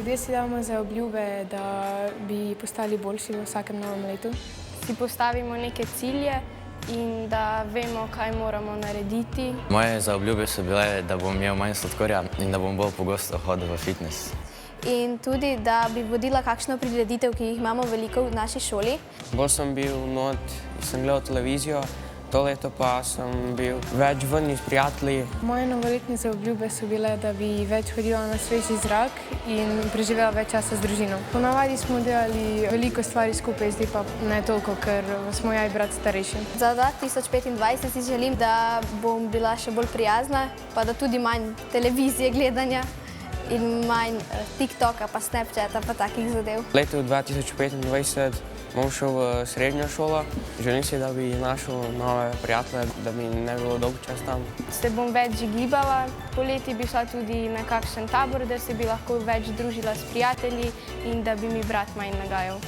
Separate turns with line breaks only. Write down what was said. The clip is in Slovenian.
Ljudje si damo za obljube, da bi postali boljši v vsakem novem letu.
Si postavimo neke cilje in da vemo, kaj moramo narediti.
Moje zaobljube so bile, da bom imel manj sladkorja in da bom bolj pogosto hodil v fitness.
In tudi, da bi vodila kakšno prireditev, ki jih imamo veliko v naši šoli.
Bolj sem bil not, sem gledal televizijo, to leto pa sem bil več ven s prijatelji.
Moje novoletne zaobljube so bile, da bi več hodila na sveži zrak in preživela več časa z družino. Ponavadi smo delali veliko stvari skupaj, zdaj pa ne toliko, ker smo ja in brat starejši.
Za 2025 si želim, da bom bila še bolj prijazna, pa da tudi manj televizije gledanja in manj TikToka, pa Snapchata, pa takih zadev.
V letu 2025 bom šel v srednjo šolo. Želim si, da bi našel nove prijatelje, da bi ne bilo dolg čas tam.
Se bom več gibala, poleti bi šla tudi na kakšen tabor, da se bi lahko več družila s prijatelji in da bi mi brat manj nagajal.